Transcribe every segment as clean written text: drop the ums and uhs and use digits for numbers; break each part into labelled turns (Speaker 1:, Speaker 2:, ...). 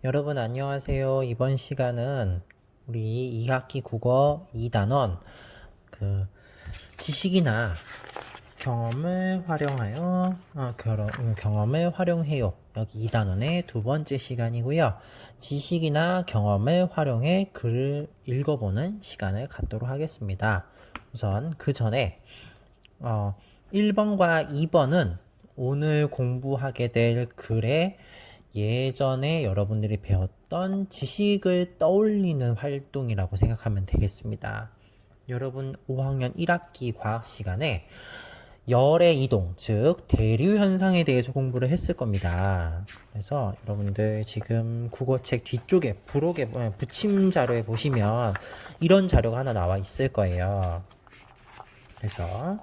Speaker 1: 여러분 안녕하세요. 이번 시간은 우리 2학기 국어 2단원 지식이나 경험을 활용하여 경험을 활용해요. 여기 2단원의 두 번째 시간이고요. 지식이나 경험을 활용해 글을 읽어보는 시간을 갖도록 하겠습니다. 우선 그 전에 1번과 2번은 오늘 공부하게 될 글의 예전에 여러분들이 배웠던 지식을 떠올리는 활동이라고 생각하면 되겠습니다. 여러분 5학년 1학기 과학 시간에 열의 이동, 즉 대류 현상에 대해서 공부를 했을 겁니다. 그래서 여러분들 지금 국어책 뒤쪽에 부록에 붙임 자료에 보시면 이런 자료가 하나 나와 있을 거예요. 그래서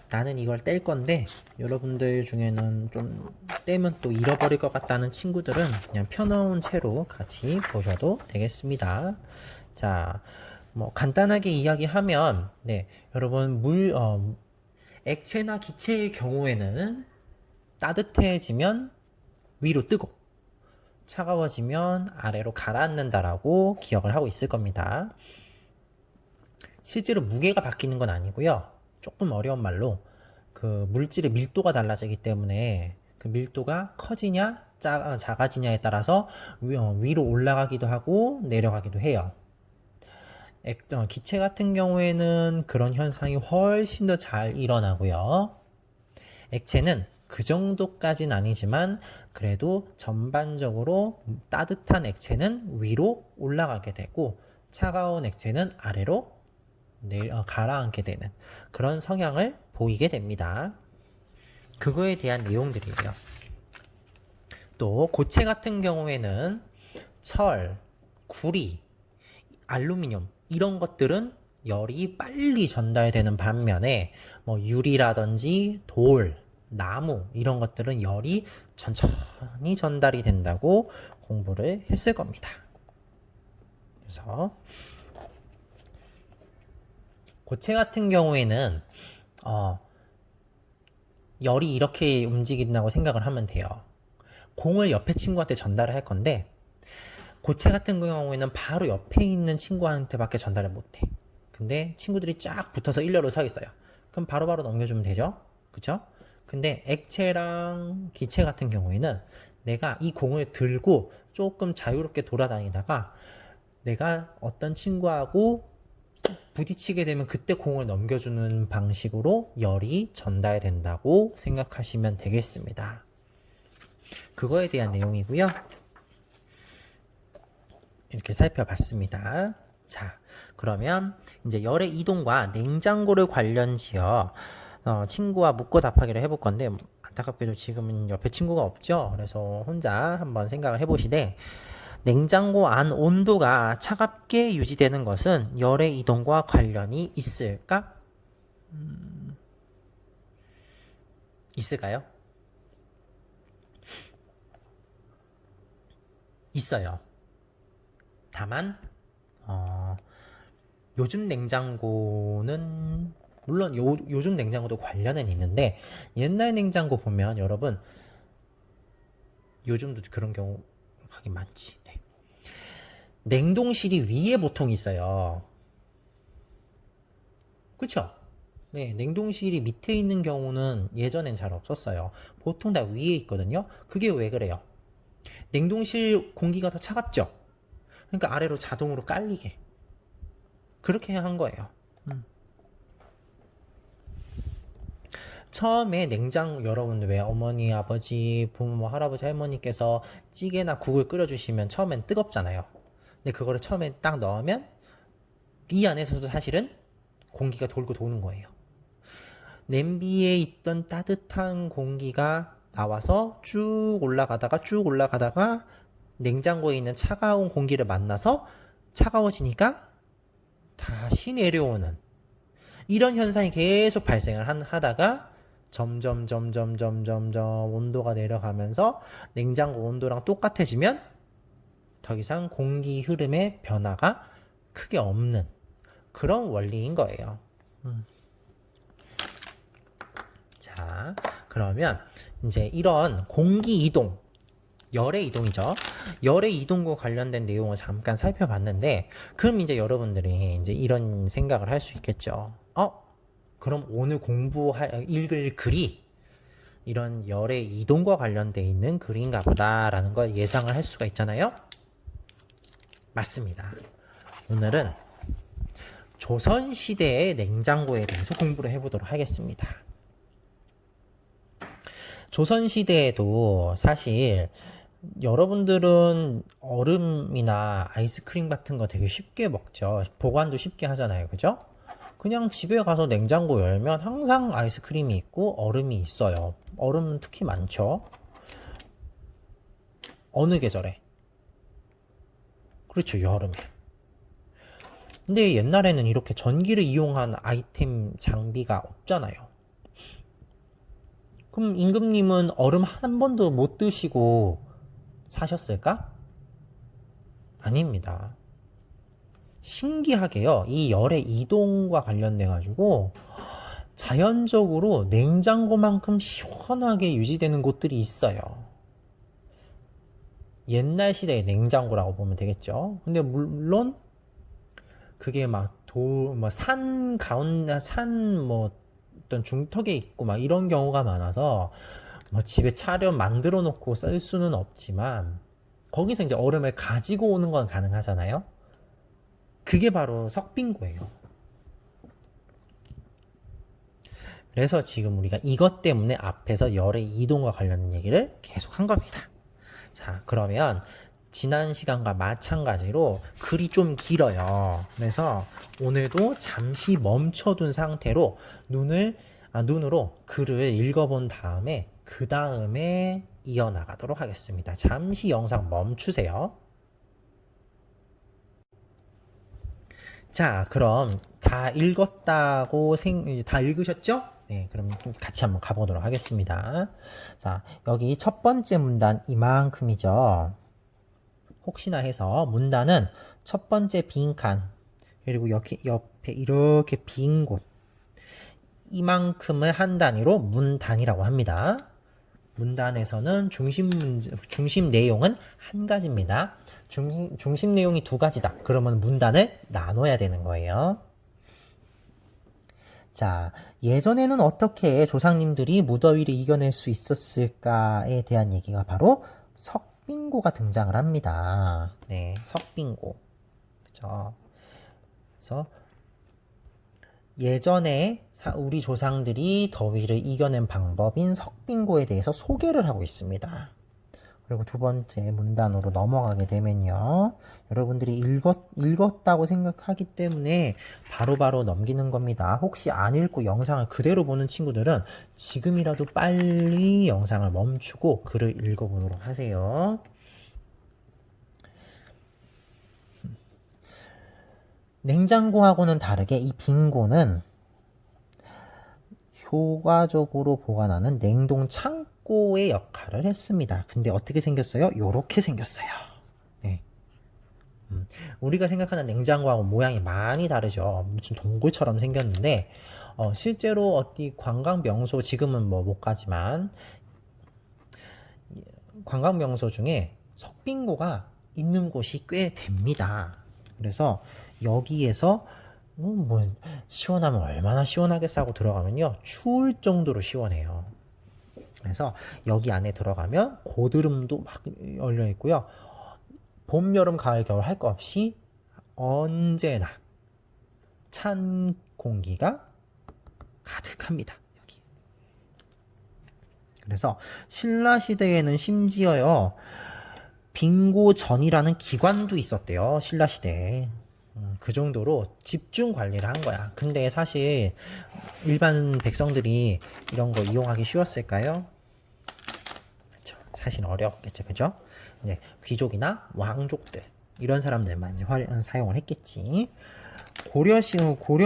Speaker 1: 나는 이걸 뗄 건데 여러분들 중에는 좀 떼면 또 잃어버릴 것 같다는 친구들은 그냥 펴놓은 채로 같이 보셔도 되겠습니다. 자, 간단하게 이야기하면 여러분 액체나 기체의 경우에는 따뜻해지면 위로 뜨고 차가워지면 아래로 가라앉는다라고 기억을 하고 있을 겁니다. 실제로 무게가 바뀌는 건 아니고요. 조금 어려운 말로 그 물질의 밀도가 달라지기 때문에 그 밀도가 커지냐 작아지냐에 따라서 위로 올라가기도 하고 내려가기도 해요. 기체 같은 경우에는 그런 현상이 훨씬 더 잘 일어나고요. 액체는 그 정도까지는 아니지만 그래도 전반적으로 따뜻한 액체는 위로 올라가게 되고 차가운 액체는 아래로 가라앉게 되는 그런 성향을 보이게 됩니다. 그거에 대한 내용들이에요. 또 고체 같은 경우에는 철, 구리, 알루미늄 이런 것들은 열이 빨리 전달되는 반면에 유리라든지 돌, 나무 이런 것들은 열이 천천히 전달이 된다고 공부를 했을 겁니다. 그래서 고체 같은 경우에는 열이 이렇게 움직인다고 생각을 하면 돼요. 공을 옆에 친구한테 전달을 할 건데 고체 같은 경우에는 바로 옆에 있는 친구한테밖에 전달을 못해. 근데 친구들이 쫙 붙어서 일렬로 서 있어요. 그럼 바로바로 넘겨주면 되죠? 그쵸? 근데 액체랑 기체 같은 경우에는 내가 이 공을 들고 조금 자유롭게 돌아다니다가 내가 어떤 친구하고 부딪히게 되면 그때 공을 넘겨주는 방식으로 열이 전달된다고 생각하시면 되겠습니다. 그거에 대한 내용이고요. 이렇게 살펴봤습니다. 자, 그러면 이제 열의 이동과 냉장고를 관련 지어 친구와 묻고 답하기를 해볼 건데 안타깝게도 지금은 옆에 친구가 없죠. 그래서 혼자 한번 생각을 해보시되 냉장고 안 온도가 차갑게 유지되는 것은 열의 이동과 관련이 있을까? 있을까요? 있어요. 다만 요즘 냉장고는 물론 요즘 냉장고도 관련은 있는데 옛날 냉장고 보면 여러분 요즘도 그런 경우 하긴 많지. 네. 냉동실이 위에 보통 있어요. 그쵸? 네, 냉동실이 밑에 있는 경우는 예전엔 잘 없었어요. 보통 다 위에 있거든요. 그게 왜 그래요? 냉동실 공기가 더 차갑죠? 그러니까 아래로 자동으로 깔리게. 그렇게 한 거예요. 처음에 여러분 왜 어머니, 아버지, 부모, 할아버지, 할머니께서 찌개나 국을 끓여주시면 처음엔 뜨겁잖아요. 근데 그거를 처음에 딱 넣으면 이 안에서도 사실은 공기가 돌고 도는 거예요. 냄비에 있던 따뜻한 공기가 나와서 쭉 올라가다가 냉장고에 있는 차가운 공기를 만나서 차가워지니까 다시 내려오는 이런 현상이 계속 발생을 하다가 점점 온도가 내려가면서 냉장고 온도랑 똑같아지면 더 이상 공기 흐름의 변화가 크게 없는 그런 원리인 거예요. 자, 그러면 이제 이런 공기 이동, 열의 이동이죠. 열의 이동과 관련된 내용을 잠깐 살펴봤는데, 그럼 이제 여러분들이 이제 이런 생각을 할 수 있겠죠. 그럼 오늘 읽을 글이 이런 열의 이동과 관련돼 있는 글인가 보다라는 걸 예상을 할 수가 있잖아요. 맞습니다. 오늘은 조선시대의 냉장고에 대해서 공부를 해보도록 하겠습니다. 조선시대에도 사실 여러분들은 얼음이나 아이스크림 같은 거 되게 쉽게 먹죠. 보관도 쉽게 하잖아요. 그죠? 그냥 집에 가서 냉장고 열면 항상 아이스크림이 있고 얼음이 있어요. 얼음은 특히 많죠. 어느 계절에? 그렇죠. 여름에. 근데 옛날에는 이렇게 전기를 이용한 아이템 장비가 없잖아요. 그럼 임금님은 얼음 한 번도 못 드시고 사셨을까? 아닙니다. 신기하게요. 이 열의 이동과 관련돼 가지고 자연적으로 냉장고만큼 시원하게 유지되는 곳들이 있어요. 옛날 시대의 냉장고라고 보면 되겠죠. 근데 물론 그게 산 가운데 어떤 중턱에 있고 막 이런 경우가 많아서 집에 만들어 놓고 쓸 수는 없지만 거기서 이제 얼음을 가지고 오는 건 가능하잖아요. 그게 바로 석빙고예요. 그래서 지금 우리가 이것 때문에 앞에서 열의 이동과 관련된 얘기를 계속 한 겁니다. 자, 그러면 지난 시간과 마찬가지로 글이 좀 길어요. 그래서 오늘도 잠시 멈춰둔 상태로 눈으로 글을 읽어본 다음에 그 다음에 이어나가도록 하겠습니다. 잠시 영상 멈추세요. 자, 그럼 다 읽으셨죠? 네, 그럼 같이 한번 가보도록 하겠습니다. 자, 여기 첫 번째 문단 이만큼이죠. 혹시나 해서 문단은 첫 번째 빈칸, 그리고 옆에 이렇게 빈 곳, 이만큼을 한 단위로 문단이라고 합니다. 문단에서는 중심 내용은 한 가지입니다. 중심 내용이 두 가지다. 그러면 문단을 나눠야 되는 거예요. 자, 예전에는 어떻게 조상님들이 무더위를 이겨낼 수 있었을까에 대한 얘기가 바로 석빙고가 등장을 합니다. 네, 석빙고. 그죠? 그래서 예전에 우리 조상들이 더위를 이겨낸 방법인 석빙고에 대해서 소개를 하고 있습니다. 그리고 두 번째 문단으로 넘어가게 되면요. 여러분들이 읽었다고 생각하기 때문에 바로바로 넘기는 겁니다. 혹시 안 읽고 영상을 그대로 보는 친구들은 지금이라도 빨리 영상을 멈추고 글을 읽어보도록 하세요. 냉장고하고는 다르게 이 빙고는 효과적으로 보관하는 냉동 창고의 역할을 했습니다. 근데 어떻게 생겼어요? 요렇게 생겼어요. 네. 우리가 생각하는 냉장고하고 모양이 많이 다르죠. 무슨 동굴처럼 생겼는데 실제로 어디 관광 명소, 지금은 못 가지만 관광 명소 중에 석빙고가 있는 곳이 꽤 됩니다. 그래서 여기에서 시원하면 얼마나 시원하겠어 하고 들어가면요, 추울 정도로 시원해요. 그래서 여기 안에 들어가면 고드름도 막 열려 있고요. 봄, 여름, 가을, 겨울 할 거 없이 언제나 찬 공기가 가득합니다. 여기. 그래서 신라 시대에는 심지어요, 빙고전이라는 기관도 있었대요. 신라 시대에. 그 정도로 집중 관리를 한 거야. 근데 사실 일반 백성들이 이런 거 이용하기 쉬웠을까요? 그쵸. 사실 어려웠겠죠. 그죠? 이제 귀족이나 왕족들, 이런 사람들만 이제 사용을 했겠지. 고려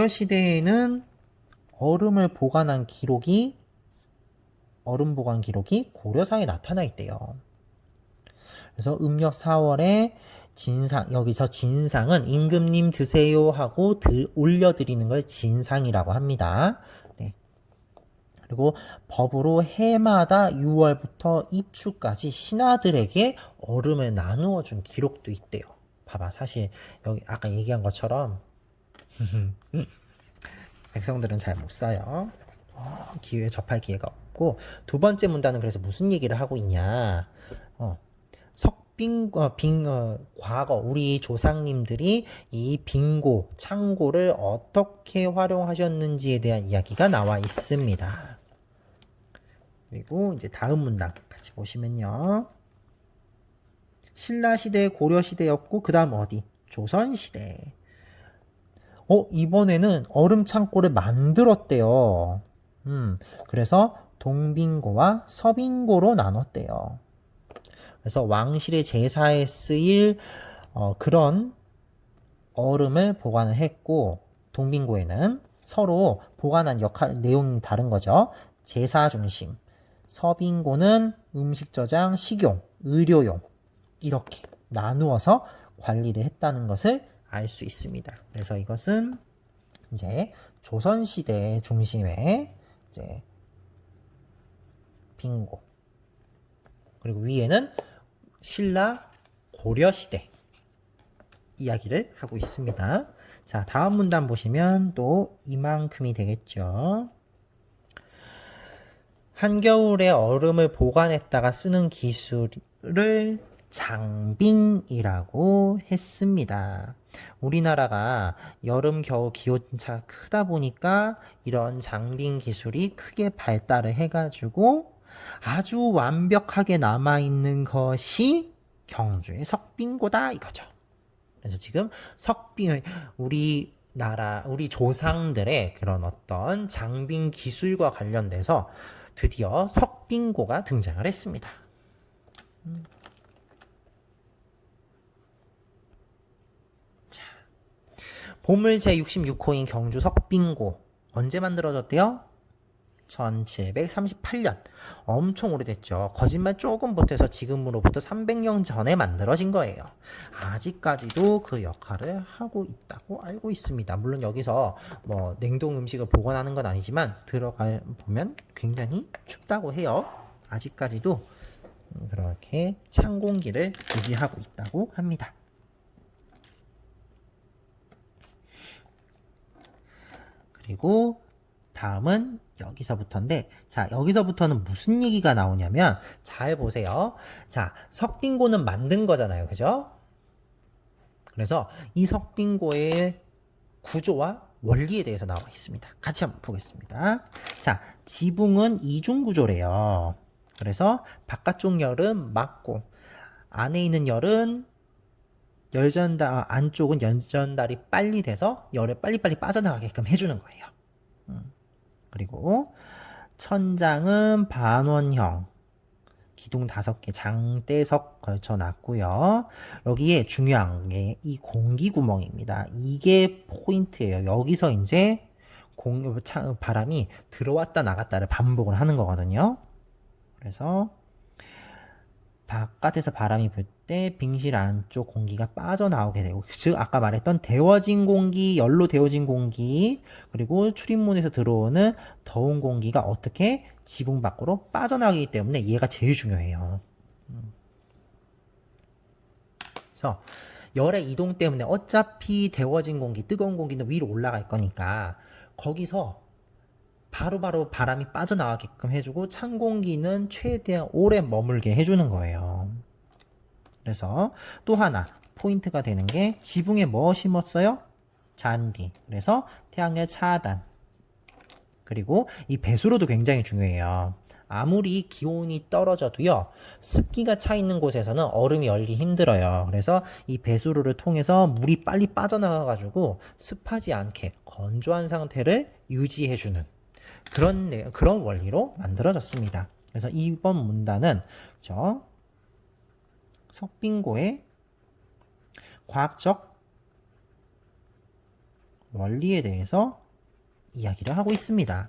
Speaker 1: 시대에는 얼음 보관 기록이 고려사에 나타나 있대요. 그래서 음력 4월에 여기서 진상은 임금님 드세요 하고 올려드리는 걸 진상이라고 합니다. 네. 그리고 법으로 해마다 6월부터 입추까지 신하들에게 얼음을 나누어 준 기록도 있대요. 봐봐, 사실 여기 아까 얘기한 것처럼 백성들은 잘 못 써요. 접할 기회가 없고. 두 번째 문단은 그래서 무슨 얘기를 하고 있냐? 과거 우리 조상님들이 이 빙고, 창고를 어떻게 활용하셨는지에 대한 이야기가 나와 있습니다. 그리고 이제 다음 문단 같이 보시면요. 신라시대, 고려시대였고 그 다음 어디? 조선시대. 이번에는 얼음 창고를 만들었대요. 그래서 동빙고와 서빙고로 나눴대요. 그래서 왕실의 제사에 쓰일 그런 얼음을 보관을 했고, 동빙고에는 서로 보관한 역할 내용이 다른 거죠. 제사 중심, 서빙고는 음식 저장, 식용, 의료용 이렇게 나누어서 관리를 했다는 것을 알 수 있습니다. 그래서 이것은 이제 조선시대 중심의 이제 빙고, 그리고 위에는 신라 고려시대 이야기를 하고 있습니다. 자, 다음 문단 보시면 또 이만큼이 되겠죠. 한겨울에 얼음을 보관했다가 쓰는 기술을 장빙이라고 했습니다. 우리나라가 여름, 겨울 기온차가 크다 보니까 이런 장빙 기술이 크게 발달을 해가지고 아주 완벽하게 남아있는 것이 경주의 석빙고다 이거죠. 그래서 지금 우리 조상들의 그런 어떤 장빙 기술과 관련돼서 드디어 석빙고가 등장을 했습니다. 자, 보물 제66호인 경주 석빙고 언제 만들어졌대요? 1738년. 엄청 오래됐죠. 거짓말 조금 보태서 지금으로부터 300년 전에 만들어진 거예요. 아직까지도 그 역할을 하고 있다고 알고 있습니다. 물론 여기서 뭐 냉동 음식을 보관하는 건 아니지만 들어가 보면 굉장히 춥다고 해요. 아직까지도 그렇게 찬 공기를 유지하고 있다고 합니다. 그리고 다음은 여기서부터인데, 자, 여기서부터는 무슨 얘기가 나오냐면, 잘 보세요. 자, 석빙고는 만든 거잖아요. 그죠? 그래서 이 석빙고의 구조와 원리에 대해서 나와 있습니다. 같이 한번 보겠습니다. 자, 지붕은 이중구조래요. 그래서 바깥쪽 열은 막고, 안에 있는 열은 안쪽은 열전달이 빨리 돼서 열을 빨리빨리 빠져나가게끔 해주는 거예요. 그리고 천장은 반원형, 기둥 5개, 장대석 걸쳐놨고요. 여기에 중요한 게 이 공기 구멍입니다. 이게 포인트예요. 여기서 이제 바람이 들어왔다 나갔다를 반복을 하는 거거든요. 그래서 바깥에서 바람이 불 때 빙실 안쪽 공기가 빠져나오게 되고, 즉 아까 말했던 데워진 공기, 열로 데워진 공기, 그리고 출입문에서 들어오는 더운 공기가 어떻게 지붕 밖으로 빠져나가기 때문에 얘가 제일 중요해요. 그래서 열의 이동 때문에 어차피 데워진 공기, 뜨거운 공기는 위로 올라갈 거니까 거기서 바로바로 바람이 빠져나가게끔 해주고 찬 공기는 최대한 오래 머물게 해주는 거예요. 그래서 또 하나 포인트가 되는 게 지붕에 뭐 심었어요? 잔디. 그래서 태양열 차단. 그리고 이 배수로도 굉장히 중요해요. 아무리 기온이 떨어져도요, 습기가 차 있는 곳에서는 얼음이 열기 힘들어요. 그래서 이 배수로를 통해서 물이 빨리 빠져나가가지고 습하지 않게 건조한 상태를 유지해주는 그런 원리로 만들어졌습니다. 그래서 이번 문단은 석빙고의 과학적 원리에 대해서 이야기를 하고 있습니다.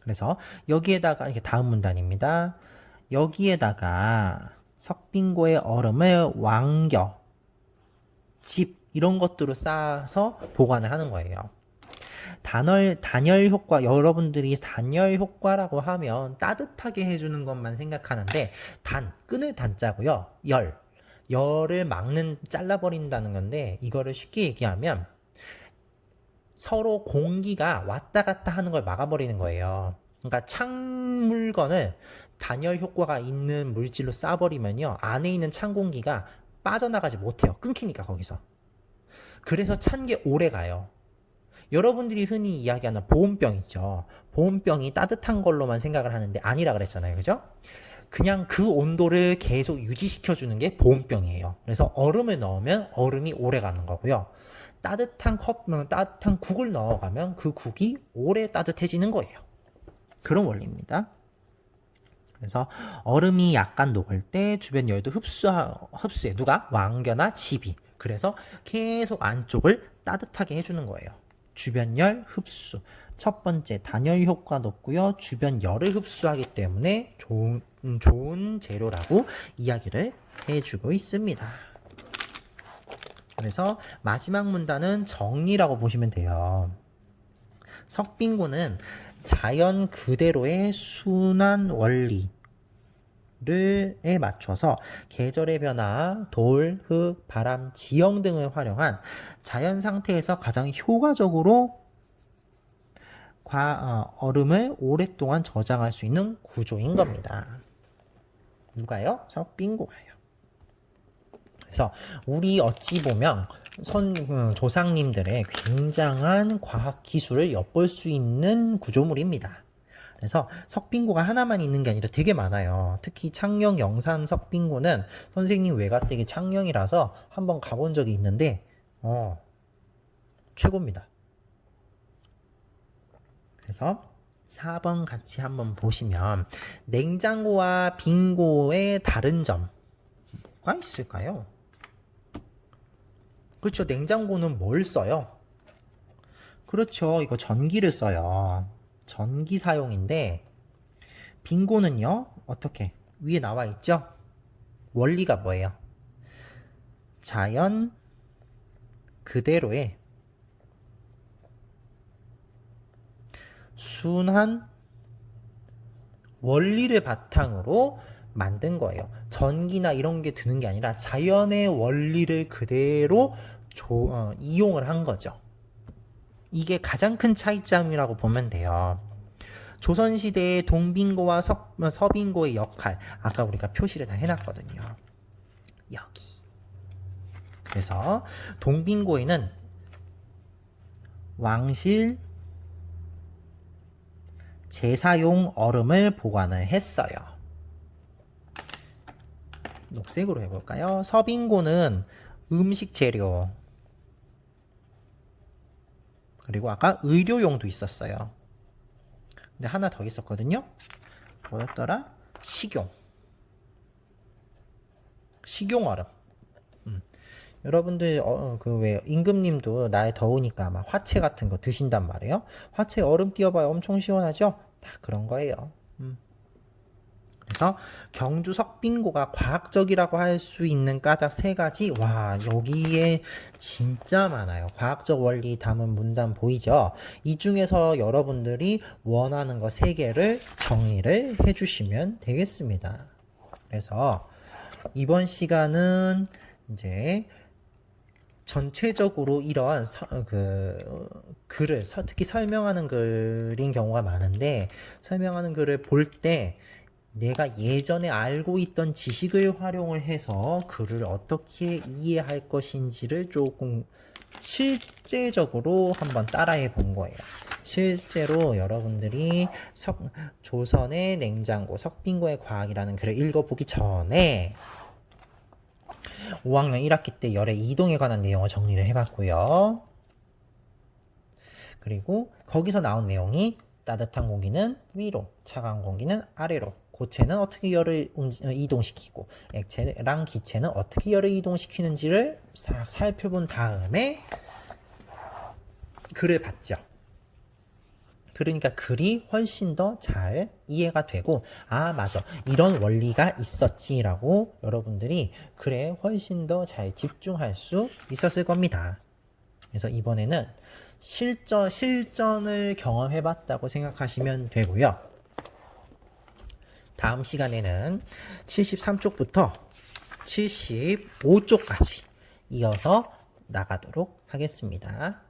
Speaker 1: 그래서 여기에다가 이게 다음 문단입니다. 여기에다가 석빙고의 얼음을 왕겨, 집 이런 것들로 쌓아서 보관을 하는 거예요. 단열 효과, 여러분들이 단열 효과라고 하면 따뜻하게 해주는 것만 생각하는데, 끈을 단자고요. 열을 잘라버린다는 건데, 이거를 쉽게 얘기하면 서로 공기가 왔다 갔다 하는 걸 막아버리는 거예요. 그러니까 찬 물건을 단열 효과가 있는 물질로 싸버리면요, 안에 있는 찬 공기가 빠져나가지 못해요. 끊기니까 거기서. 그래서 찬 게 오래 가요. 여러분들이 흔히 이야기하는 보온병 있죠. 보온병이 따뜻한 걸로만 생각을 하는데 아니라 그랬잖아요. 그죠? 그냥 그 온도를 계속 유지시켜주는 게 보온병이에요. 그래서 얼음을 넣으면 얼음이 오래 가는 거고요. 따뜻한 국을 넣어가면 그 국이 오래 따뜻해지는 거예요. 그런 원리입니다. 그래서 얼음이 약간 녹을 때 주변 열도 흡수해. 누가? 왕겨나 집이. 그래서 계속 안쪽을 따뜻하게 해주는 거예요. 주변 열 흡수. 첫 번째, 단열 효과 높고요. 주변 열을 흡수하기 때문에 좋은 재료라고 이야기를 해주고 있습니다. 그래서 마지막 문단은 정리라고 보시면 돼요. 석빙고는 자연 그대로의 순환 원리에 맞춰서 계절의 변화, 돌, 흙, 바람, 지형 등을 활용한 자연 상태에서 가장 효과적으로 얼음을 오랫동안 저장할 수 있는 구조인 겁니다. 누가요? 석빙고가요. 그래서 우리 어찌 보면 조상님들의 굉장한 과학 기술을 엿볼 수 있는 구조물입니다. 그래서 석빙고가 하나만 있는 게 아니라 되게 많아요. 특히 창녕 영산 석빙고는 선생님 외가댁이 창녕이라서 한번 가본 적이 있는데 최고입니다. 그래서 4번 같이 한번 보시면 냉장고와 빙고의 다른 점 뭐가 있을까요? 그렇죠. 냉장고는 뭘 써요? 그렇죠. 이거 전기를 써요. 전기 사용인데 빙고는요. 어떻게? 위에 나와 있죠? 원리가 뭐예요? 자연 그대로의 순환 원리를 바탕으로 만든 거예요. 전기나 이런 게 드는 게 아니라 자연의 원리를 그대로 이용을 한 거죠. 이게 가장 큰 차이점이라고 보면 돼요. 조선시대의 동빙고와 서빙고의 역할, 아까 우리가 표시를 다 해놨거든요. 여기. 그래서 동빙고에는 왕실 제사용 얼음을 보관을 했어요. 녹색으로 해볼까요? 서빙고는 음식 재료, 그리고 아까 의료용도 있었어요. 근데 하나 더 있었거든요. 뭐였더라? 식용 얼음. 여러분들 왜 임금님도 날 더우니까 막 화채 같은 거 드신단 말이에요. 화채 얼음 띄워봐요. 엄청 시원하죠? 다 그런 거예요. 그래서 경주 석빙고가 과학적이라고 할 수 있는 까닭 3가지. 와, 여기에 진짜 많아요. 과학적 원리 담은 문단 보이죠? 이 중에서 여러분들이 원하는 거 3개를 정리를 해주시면 되겠습니다. 그래서 이번 시간은 이제 전체적으로 이런 글을 특히 설명하는 글인 경우가 많은데, 설명하는 글을 볼 때 내가 예전에 알고 있던 지식을 활용을 해서 글을 어떻게 이해할 것인지를 조금 실제적으로 한번 따라해 본 거예요. 실제로 여러분들이 조선의 냉장고, 석빙고의 과학이라는 글을 읽어보기 전에 5학년 1학기 때 열의 이동에 관한 내용을 정리를 해봤고요. 그리고 거기서 나온 내용이 따뜻한 공기는 위로, 차가운 공기는 아래로, 고체는 어떻게 열을 이동시키고 액체랑 기체는 어떻게 열을 이동시키는지를 싹 살펴본 다음에 글을 봤죠. 그러니까 글이 훨씬 더 잘 이해가 되고, 아 맞아, 이런 원리가 있었지라고 여러분들이 글에 훨씬 더 잘 집중할 수 있었을 겁니다. 그래서 이번에는 실전을 경험해봤다고 생각하시면 되고요. 다음 시간에는 73쪽부터 75쪽까지 이어서 나가도록 하겠습니다.